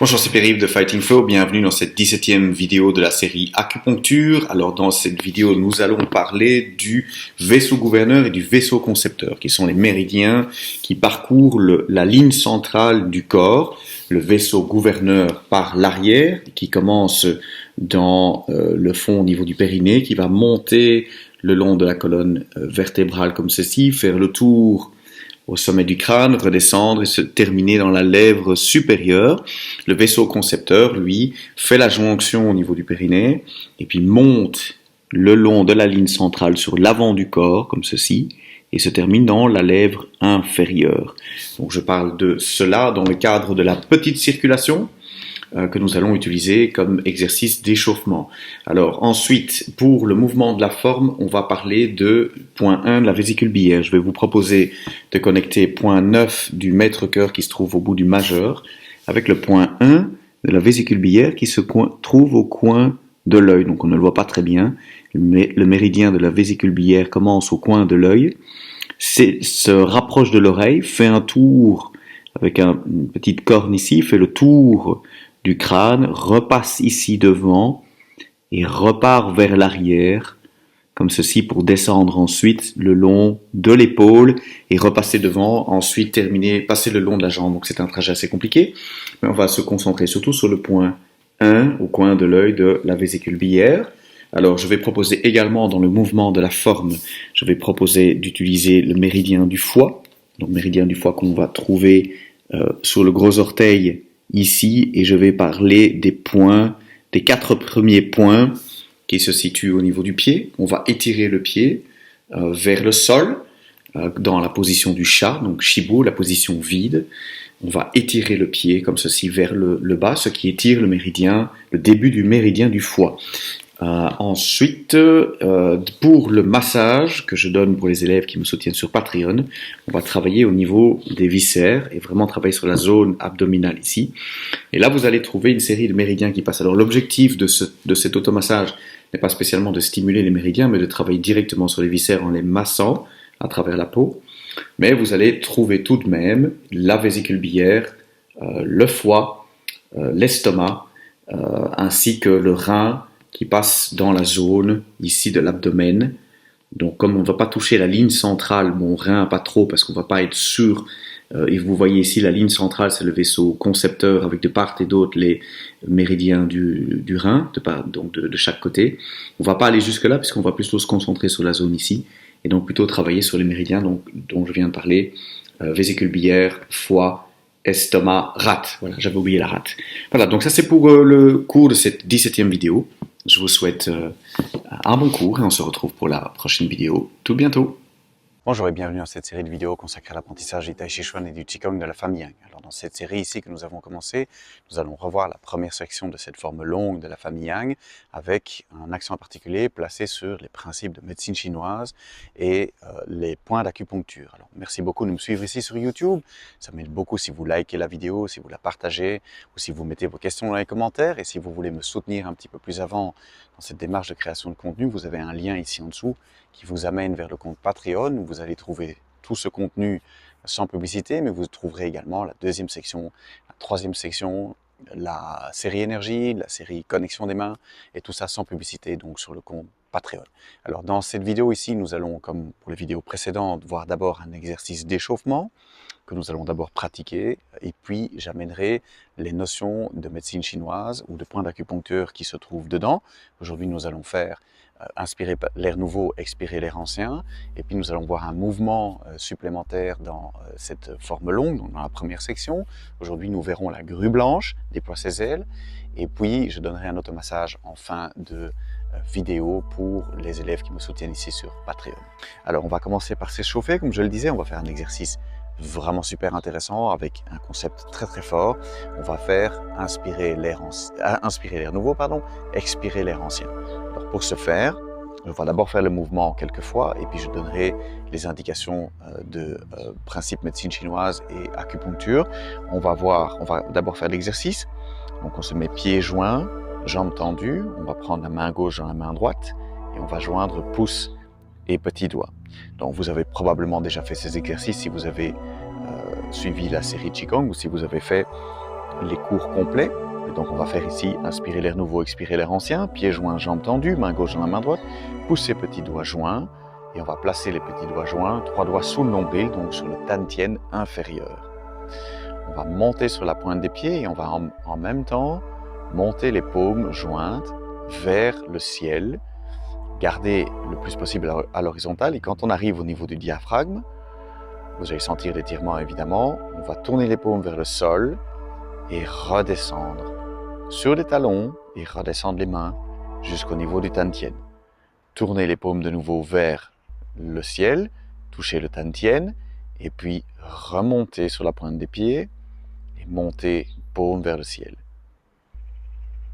Bonjour, c'est Pierre-Yves de Fighting Flow, bienvenue dans cette 17e vidéo de la série Acupuncture. Alors dans cette vidéo, nous allons parler du vaisseau gouverneur et du vaisseau concepteur, qui sont les méridiens qui parcourent la ligne centrale du corps. Le vaisseau gouverneur par l'arrière, qui commence dans le fond au niveau du périnée, qui va monter le long de la colonne vertébrale comme ceci, faire le tour au sommet du crâne, redescendre et se terminer dans la lèvre supérieure. Le vaisseau concepteur, lui, fait la jonction au niveau du périnée et puis monte le long de la ligne centrale sur l'avant du corps, comme ceci, et se termine dans la lèvre inférieure. Donc je parle de cela dans le cadre de la petite circulation que nous allons utiliser comme exercice d'échauffement. Alors ensuite, pour le mouvement de la forme, on va parler de point 1 de la vésicule biliaire. Je vais vous proposer de connecter point 9 du maître-cœur qui se trouve au bout du majeur avec le point 1 de la vésicule biliaire qui se trouve au coin de l'œil. Donc on ne le voit pas très bien, mais le méridien de la vésicule biliaire commence au coin de l'œil, se rapproche de l'oreille, fait un tour avec une petite corne ici, fait le tour du crâne, repasse ici devant et repart vers l'arrière, comme ceci, pour descendre ensuite le long de l'épaule et repasser devant, ensuite terminer, passer le long de la jambe. Donc c'est un trajet assez compliqué, mais on va se concentrer surtout sur le point 1 au coin de l'œil de la vésicule biliaire. Alors je vais proposer également dans le mouvement de la forme, je vais proposer d'utiliser le méridien du foie, donc méridien du foie qu'on va trouver sur le gros orteil ici, et je vais parler des points, des 4 premiers points qui se situent au niveau du pied. On va étirer le pied vers le sol, dans la position du chat, donc Shibu, la position vide. On va étirer le pied comme ceci vers le bas, ce qui étire le méridien, le début du méridien du foie. Ensuite, pour le massage que je donne pour les élèves qui me soutiennent sur Patreon, on va travailler au niveau des viscères et vraiment travailler sur la zone abdominale ici. Et là, vous allez trouver une série de méridiens qui passent. Alors, l'objectif de cet automassage n'est pas spécialement de stimuler les méridiens, mais de travailler directement sur les viscères en les massant à travers la peau. Mais vous allez trouver tout de même la vésicule biliaire, le foie, l'estomac, ainsi que le rein, qui passe dans la zone ici de l'abdomen. Donc comme on ne va pas toucher la ligne centrale, mon rein pas trop parce qu'on ne va pas être sûr, et vous voyez ici la ligne centrale, c'est le vaisseau concepteur avec de part et d'autre les méridiens du rein, donc de chaque côté. On ne va pas aller jusque là puisqu'on va plutôt se concentrer sur la zone ici, et donc plutôt travailler sur les méridiens dont je viens de parler, vésicule biliaire, foie, estomac, rate. Voilà, j'avais oublié la rate. Voilà, donc ça c'est pour le cours de cette 17e vidéo. Je vous souhaite un bon cours et on se retrouve pour la prochaine vidéo tout bientôt. Bonjour et bienvenue dans cette série de vidéos consacrée à l'apprentissage du Tai Chi Chuan et du Qigong de la famille Yang. Alors dans cette série ici que nous avons commencé, nous allons revoir la première section de cette forme longue de la famille Yang avec un accent particulier placé sur les principes de médecine chinoise et les points d'acupuncture. Alors merci beaucoup de me suivre ici sur YouTube, ça m'aide beaucoup si vous likez la vidéo, si vous la partagez ou si vous mettez vos questions dans les commentaires, et si vous voulez me soutenir un petit peu plus avant dans cette démarche de création de contenu, vous avez un lien ici en dessous qui vous amène vers le compte Patreon où vous allez trouver tout ce contenu sans publicité, mais vous trouverez également la deuxième section, la troisième section, la série énergie, la série connexion des mains, et tout ça sans publicité, donc sur le compte Patreon. Alors dans cette vidéo ici, nous allons, comme pour les vidéos précédentes, voir d'abord un exercice d'échauffement que nous allons d'abord pratiquer, et puis j'amènerai les notions de médecine chinoise ou de points d'acupuncture qui se trouvent dedans. Aujourd'hui, nous allons faire inspirer l'air nouveau, expirer l'air ancien, et puis nous allons voir un mouvement supplémentaire dans cette forme longue, donc dans la première section. Aujourd'hui, nous verrons la grue blanche déploie ses ailes, et puis je donnerai un automassage en fin de vidéo pour les élèves qui me soutiennent ici sur Patreon. Alors on va commencer par s'échauffer, comme je le disais, on va faire un exercice vraiment super intéressant avec un concept très très fort. On va faire inspirer l'air nouveau, expirer l'air ancien. Alors pour ce faire, on va d'abord faire le mouvement quelques fois et puis je donnerai les indications de principe médecine chinoise et acupuncture. On va d'abord faire l'exercice. Donc on se met pieds joints, jambes tendues. On va prendre la main gauche dans la main droite et on va joindre pouce et petit doigt. Donc vous avez probablement déjà fait ces exercices si vous avez suivi la série Qigong ou si vous avez fait les cours complets. Et donc on va faire ici inspirer l'air nouveau, expirer l'air ancien, pieds joints, jambes tendues, main gauche dans la main droite, pousser petits doigts joints et on va placer les petits doigts joints, 3 doigts sous le nombril, donc sur le tantien inférieur. On va monter sur la pointe des pieds et on va en même temps monter les paumes jointes vers le ciel, garder le plus possible à l'horizontale et quand on arrive au niveau du diaphragme, vous allez sentir l'étirement évidemment, on va tourner les paumes vers le sol et redescendre sur les talons et redescendre les mains jusqu'au niveau du tantien. Tourner les paumes de nouveau vers le ciel, toucher le tantien et puis remonter sur la pointe des pieds et monter paume vers le ciel.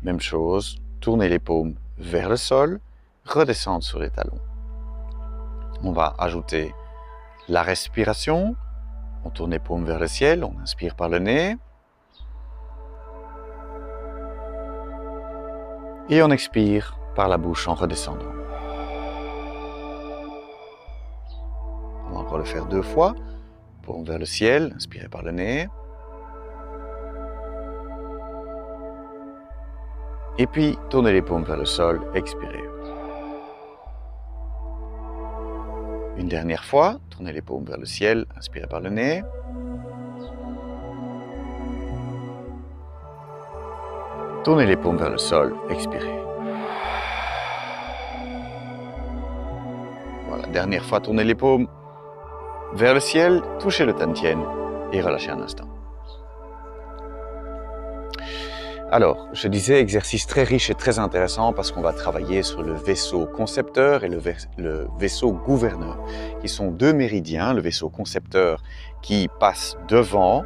Même chose, tourner les paumes vers le sol, redescendre sur les talons. On va ajouter la respiration. On tourne les paumes vers le ciel, on inspire par le nez. Et on expire par la bouche en redescendant. On va encore le faire 2 fois. Paume vers le ciel, inspirez par le nez. Et puis, tournez les paumes vers le sol, expirez. Une dernière fois, tournez les paumes vers le ciel, inspirez par le nez. Tournez les paumes vers le sol, expirez. Voilà, dernière fois, tournez les paumes vers le ciel, touchez le tantien et relâchez un instant. Alors, je disais exercice très riche et très intéressant parce qu'on va travailler sur le vaisseau concepteur et le vaisseau gouverneur, qui sont 2 méridiens, le vaisseau concepteur qui passe devant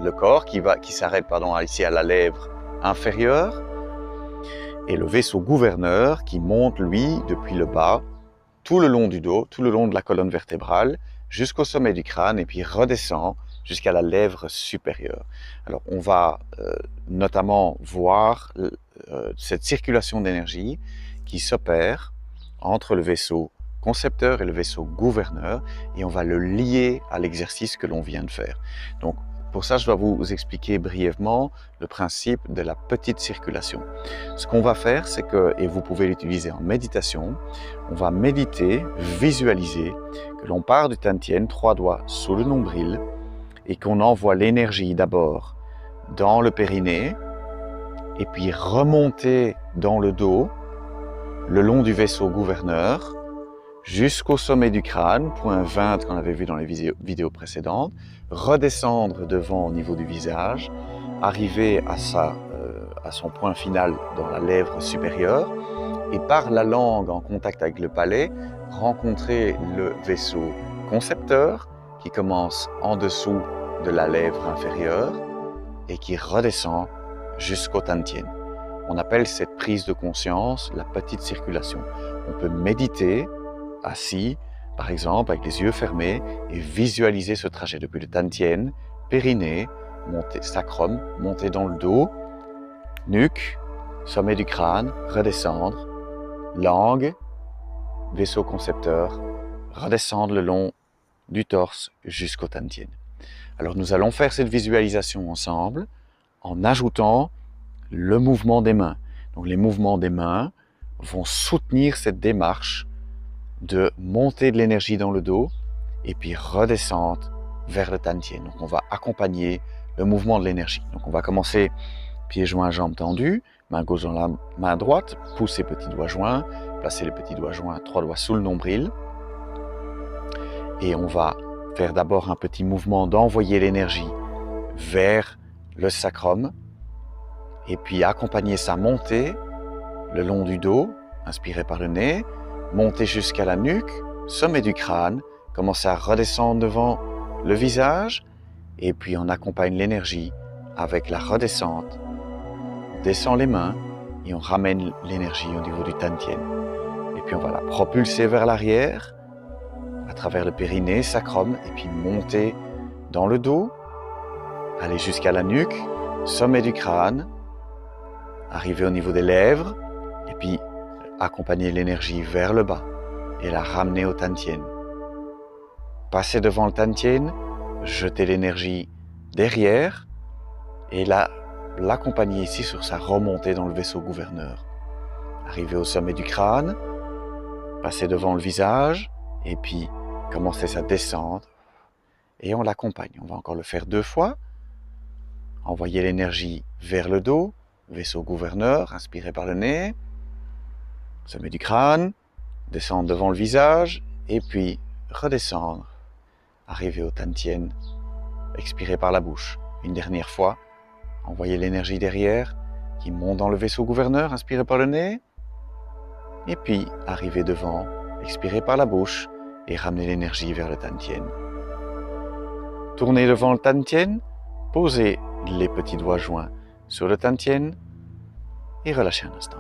le corps, qui s'arrête ici à la lèvre inférieure, et le vaisseau gouverneur qui monte, lui, depuis le bas, tout le long du dos, tout le long de la colonne vertébrale, jusqu'au sommet du crâne, et puis redescend jusqu'à la lèvre supérieure. Alors, on va notamment voir cette circulation d'énergie qui s'opère entre le vaisseau concepteur et le vaisseau gouverneur, et on va le lier à l'exercice que l'on vient de faire. Donc, pour ça, je dois vous expliquer brièvement le principe de la petite circulation. Ce qu'on va faire, c'est que, et vous pouvez l'utiliser en méditation, on va méditer, visualiser que l'on part du tantien, 3 doigts sous le nombril, et qu'on envoie l'énergie d'abord dans le périnée, et puis remonter dans le dos, le long du vaisseau gouverneur, jusqu'au sommet du crâne, point 20 qu'on avait vu dans les vidéos précédentes, redescendre devant au niveau du visage, arriver à son point final dans la lèvre supérieure, et par la langue en contact avec le palais, rencontrer le vaisseau concepteur qui commence en dessous de la lèvre inférieure et qui redescend jusqu'au tantien. On appelle cette prise de conscience la petite circulation. On peut méditer assis, par exemple, avec les yeux fermés et visualiser ce trajet depuis le tantien, périnée, sacrum, monter dans le dos, nuque, sommet du crâne, redescendre, langue, vaisseau concepteur, redescendre le long du torse jusqu'au tantien. Alors nous allons faire cette visualisation ensemble en ajoutant le mouvement des mains. Donc les mouvements des mains vont soutenir cette démarche de monter de l'énergie dans le dos et puis redescendre vers le tantien. Donc on va accompagner le mouvement de l'énergie. Donc on va commencer pieds joints, jambes tendues, main gauche dans la main droite, pousser petits doigts joints, placer les petits doigts joints, 3 doigts sous le nombril. Et on va faire d'abord un petit mouvement d'envoyer l'énergie vers le sacrum et puis accompagner sa montée le long du dos, inspirez par le nez, monter jusqu'à la nuque, sommet du crâne, commencer à redescendre devant le visage et puis on accompagne l'énergie avec la redescente. On descend les mains et on ramène l'énergie au niveau du tantien. Et puis on va la propulser vers l'arrière à travers le périnée, sacrum, et puis monter dans le dos, aller jusqu'à la nuque, sommet du crâne, arriver au niveau des lèvres, et puis accompagner l'énergie vers le bas et la ramener au tantien. Passer devant le tantien, jeter l'énergie derrière, et l'accompagner ici sur sa remontée dans le vaisseau gouverneur. Arriver au sommet du crâne, passer devant le visage, et puis commencer sa descente, et on l'accompagne. On va encore le faire 2 fois. Envoyer l'énergie vers le dos, vaisseau gouverneur, inspirer par le nez, sommet du crâne, descendre devant le visage, et puis redescendre, arriver au Tantien, expirer par la bouche. Une dernière fois, envoyer l'énergie derrière, qui monte dans le vaisseau gouverneur, inspirer par le nez, et puis arriver devant, expirer par la bouche, et ramener l'énergie vers le Tantien. Tournez devant le Tantien, posez les petits doigts joints sur le Tantien, et relâchez un instant.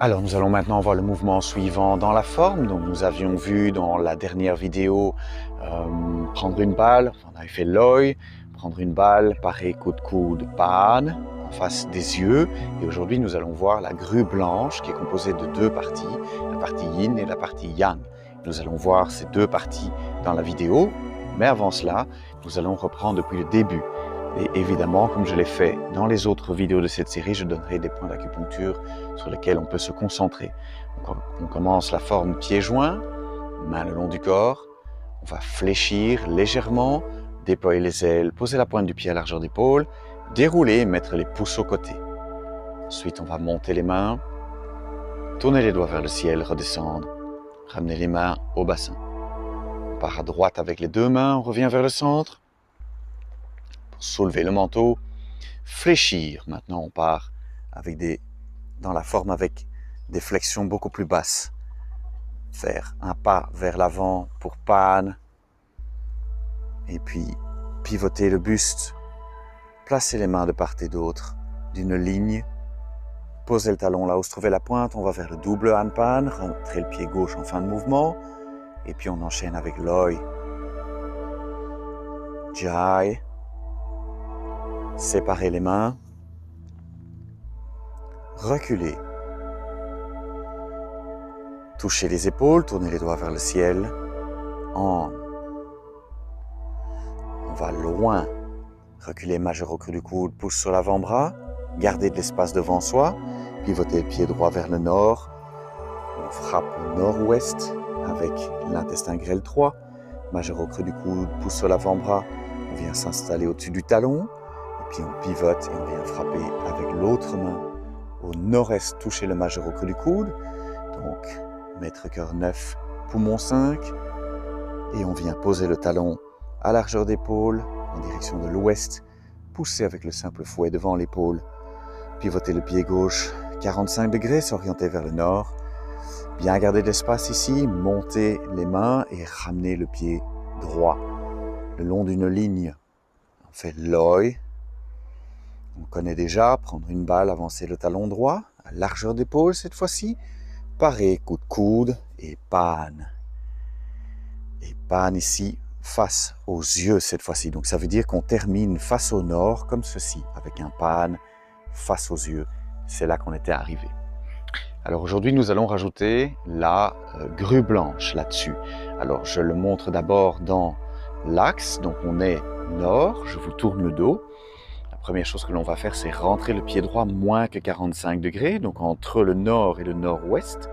Alors nous allons maintenant voir le mouvement suivant dans la forme. Donc nous avions vu dans la dernière vidéo prendre une balle, on avait fait l'œil, prendre une balle, pareil coup de coude, pan, en face des yeux. Et aujourd'hui nous allons voir la grue blanche qui est composée de 2 parties, la partie yin et la partie yang. Nous allons voir ces 2 parties dans la vidéo, mais avant cela, nous allons reprendre depuis le début. Et évidemment, comme je l'ai fait dans les autres vidéos de cette série, je donnerai des points d'acupuncture sur lesquels on peut se concentrer. Donc, on commence la forme pieds joints, main le long du corps. On va fléchir légèrement, déployer les ailes, poser la pointe du pied à largeur d'épaule, dérouler et mettre les pouces aux côtés. Ensuite, on va monter les mains, tourner les doigts vers le ciel, redescendre, ramener les mains au bassin. On part à droite avec les 2 mains, on revient vers le centre. Soulever le manteau, fléchir. Maintenant, on part dans la forme avec des flexions beaucoup plus basses. Faire un pas vers l'avant pour pan. Et puis, pivoter le buste. Placer les mains de part et d'autre d'une ligne. Poser le talon là où se trouvait la pointe. On va vers le double hanpan. Rentrer le pied gauche en fin de mouvement. Et puis, on enchaîne avec l'œil. Jai. Séparer les mains, reculer, toucher les épaules, tourner les doigts vers le ciel, on va loin, reculer majeur au creux du coude, pouce sur l'avant-bras, garder de l'espace devant soi, pivoter le pied droit vers le nord, on frappe au nord-ouest avec l'intestin grêle 3, majeur au creux du coude, pouce sur l'avant-bras, on vient s'installer au-dessus du talon, puis on pivote et on vient frapper avec l'autre main au nord-est, toucher le majeur au creux du coude. Donc, maître cœur 9, poumon 5. Et on vient poser le talon à largeur d'épaule en direction de l'ouest, pousser avec le simple fouet devant l'épaule. Pivoter le pied gauche 45 degrés, s'orienter vers le nord. Bien garder de l'espace ici, monter les mains et ramener le pied droit le long d'une ligne. On fait l'œil. On connaît déjà, prendre une balle, avancer le talon droit, à largeur d'épaule cette fois-ci, pareil, coup de coude et pan. Et pan ici, face aux yeux cette fois-ci. Donc ça veut dire qu'on termine face au nord comme ceci, avec un pan face aux yeux. C'est là qu'on était arrivé. Alors aujourd'hui, nous allons rajouter la grue blanche là-dessus. Alors je le montre d'abord dans l'axe, donc on est nord, je vous tourne le dos. La première chose que l'on va faire, c'est rentrer le pied droit moins que 45 degrés, donc entre le nord et le nord-ouest.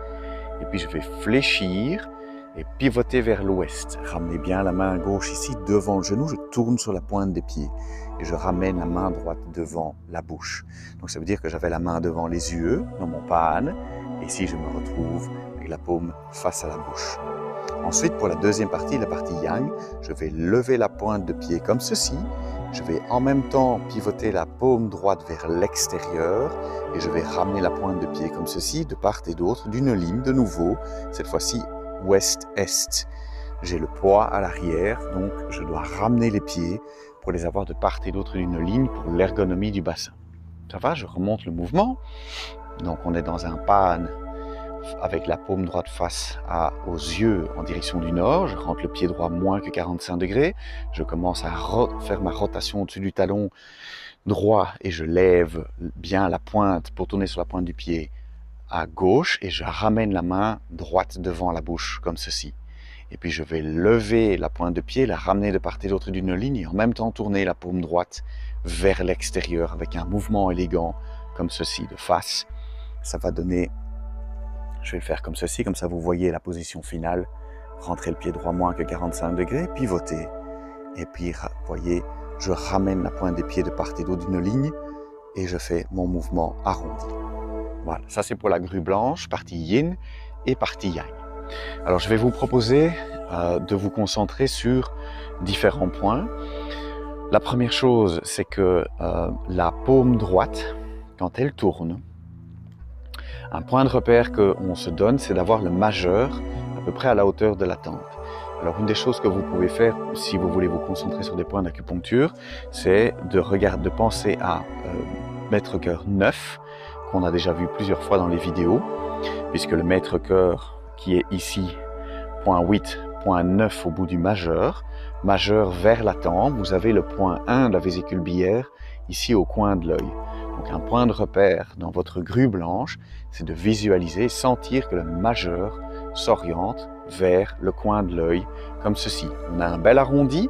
Et puis je vais fléchir et pivoter vers l'ouest. Ramenez bien la main gauche ici devant le genou, je tourne sur la pointe des pieds. Et je ramène la main droite devant la bouche. Donc ça veut dire que j'avais la main devant les yeux, dans mon pan. Et ici je me retrouve avec la paume face à la bouche. Ensuite, pour la deuxième partie, la partie yang, je vais lever la pointe de pied comme ceci. Je vais en même temps pivoter la paume droite vers l'extérieur et je vais ramener la pointe de pied comme ceci, de part et d'autre, d'une ligne de nouveau, cette fois-ci ouest-est. J'ai le poids à l'arrière, donc je dois ramener les pieds pour les avoir de part et d'autre d'une ligne pour l'ergonomie du bassin. Ça va, je remonte le mouvement. Donc on est dans un pan avec la paume droite face aux yeux en direction du nord. Je rentre le pied droit moins que 45 degrés. Je commence à faire ma rotation au-dessus du talon droit et je lève bien la pointe pour tourner sur la pointe du pied à gauche et je ramène la main droite devant la bouche comme ceci. Et puis je vais lever la pointe de pied, la ramener de part et d'autre d'une ligne et en même temps tourner la paume droite vers l'extérieur avec un mouvement élégant comme ceci, de face. Ça va donner, je vais le faire comme ceci, comme ça vous voyez la position finale. Rentrez le pied droit moins que 45 degrés, pivotez. Et puis, vous voyez, je ramène la pointe des pieds de part et d'autre d'une ligne et je fais mon mouvement arrondi. Voilà, ça c'est pour la grue blanche, partie yin et partie yang. Alors je vais vous proposer de vous concentrer sur différents points. La première chose, c'est que la paume droite, quand elle tourne, un point de repère qu'on se donne, c'est d'avoir le majeur à peu près à la hauteur de la tempe. Alors une des choses que vous pouvez faire si vous voulez vous concentrer sur des points d'acupuncture, c'est de penser à maître-cœur 9, qu'on a déjà vu plusieurs fois dans les vidéos, puisque le maître-cœur qui est ici, point 8, point 9 au bout du majeur vers la tempe, vous avez le point 1 de la vésicule biliaire ici au coin de l'œil. Donc un point de repère dans votre grue blanche, c'est de visualiser, sentir que le majeur s'oriente vers le coin de l'œil, comme ceci. On a un bel arrondi,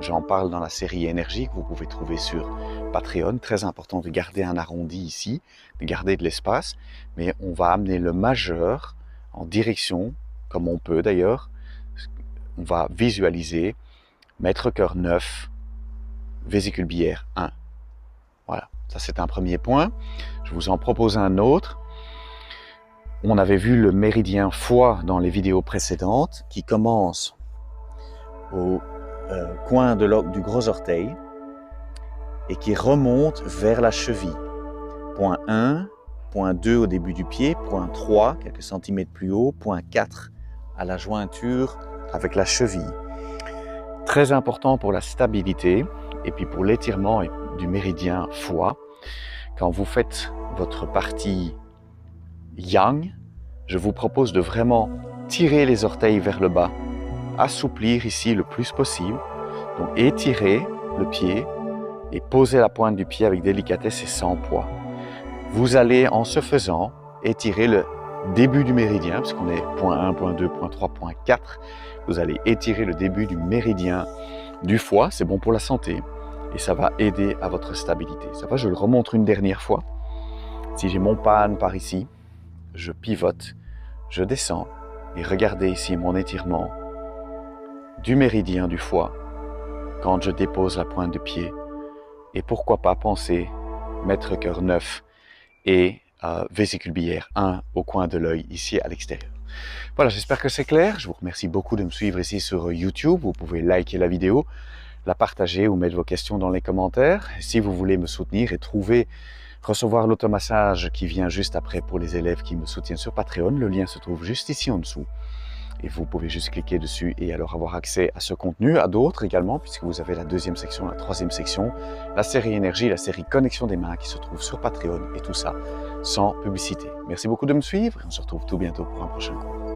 j'en parle dans la série énergie que vous pouvez trouver sur Patreon. Très important de garder un arrondi ici, de garder de l'espace, mais on va amener le majeur en direction, comme on peut d'ailleurs, on va visualiser maître-cœur 9, vésicule biliaire 1. Voilà, ça c'est un premier point. Je vous en propose un autre. On avait vu le méridien foie dans les vidéos précédentes qui commence au coin du gros orteil et qui remonte vers la cheville. Point 1, point 2 au début du pied, point 3, quelques centimètres plus haut, point 4 à la jointure avec la cheville. Très important pour la stabilité et puis pour l'étirement du méridien foie. Quand vous faites votre partie yang, je vous propose de vraiment tirer les orteils vers le bas, assouplir ici le plus possible. Donc étirer le pied et poser la pointe du pied avec délicatesse et sans poids. Vous allez en ce faisant étirer le début du méridien, parce qu'on est point 1, point 2, point 3, point 4. Vous allez étirer le début du méridien du foie, c'est bon pour la santé et ça va aider à votre stabilité. Ça va, je le remontre une dernière fois. Si j'ai mon pan par ici, je pivote, je descends et regardez ici mon étirement du méridien du foie quand je dépose la pointe de pied. Et pourquoi pas penser maître-cœur 9 et vésicule biliaire 1 au coin de l'œil ici à l'extérieur. Voilà, j'espère que c'est clair. Je vous remercie beaucoup de me suivre ici sur YouTube. Vous pouvez liker la vidéo, la partager ou mettre vos questions dans les commentaires. Si vous voulez me soutenir et recevoir l'automassage qui vient juste après pour les élèves qui me soutiennent sur Patreon, le lien se trouve juste ici en dessous. Et vous pouvez juste cliquer dessus et alors avoir accès à ce contenu, à d'autres également, puisque vous avez la deuxième section, la troisième section, la série énergie, la série connexion des mains qui se trouve sur Patreon et tout ça sans publicité. Merci beaucoup de me suivre et on se retrouve tout bientôt pour un prochain cours.